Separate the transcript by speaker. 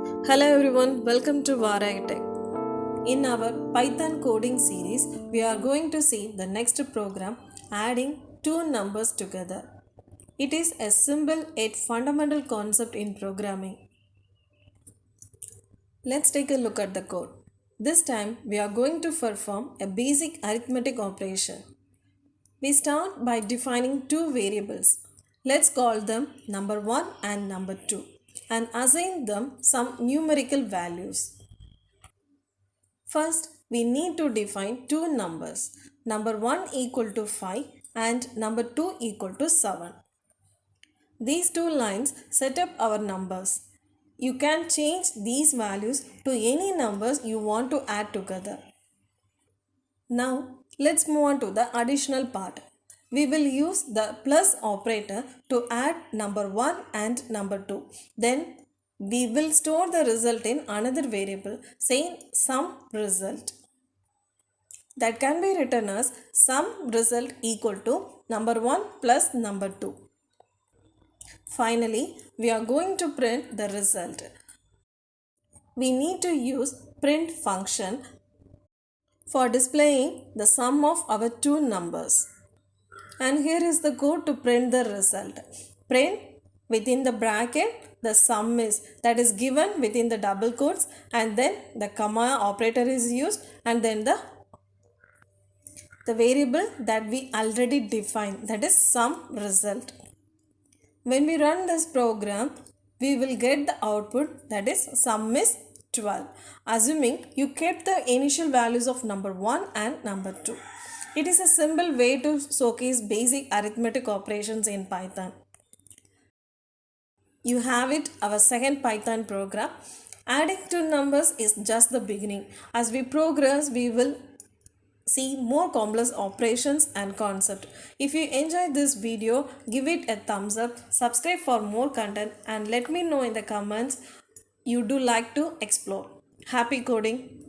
Speaker 1: Hello everyone, welcome to Varai In our Python coding series, we are going to see the next program adding two numbers together. It is a simple yet fundamental concept in programming. Let's take a look at the code. This time we are going to perform a basic arithmetic operation. We start by defining two variables. Let's call them number 1 and number 2 and assign them some numerical values. First, we need to define two numbers. Number 1 equal to 5 and number 2 equal to 7. These two lines set up our numbers. You can change these values to any numbers you want to add together. Now, let's move on to the additional part. We will use the plus operator to add number 1 and number 2. Then we will store the result in another variable saying sum result. That can be written as sum result equal to number 1 plus number 2. Finally, we are going to print the result. We need to use print function for displaying the sum of our two numbers. And here is the code to print the result. Print within the bracket the sum is, that is given within the double quotes, and then the comma operator is used, and then the variable that we already defined, that is sum result. When we run this program, we will get the output, that is sum is 12, assuming you kept the initial values of number 1 and number 2. It is a simple way to showcase basic arithmetic operations in Python. You have it, our second Python program. Adding two numbers is just the beginning. As we progress, we will see more complex operations and concept. If you enjoyed this video, give it a thumbs up, subscribe for more content, and let me know in the comments you do like to explore. Happy coding!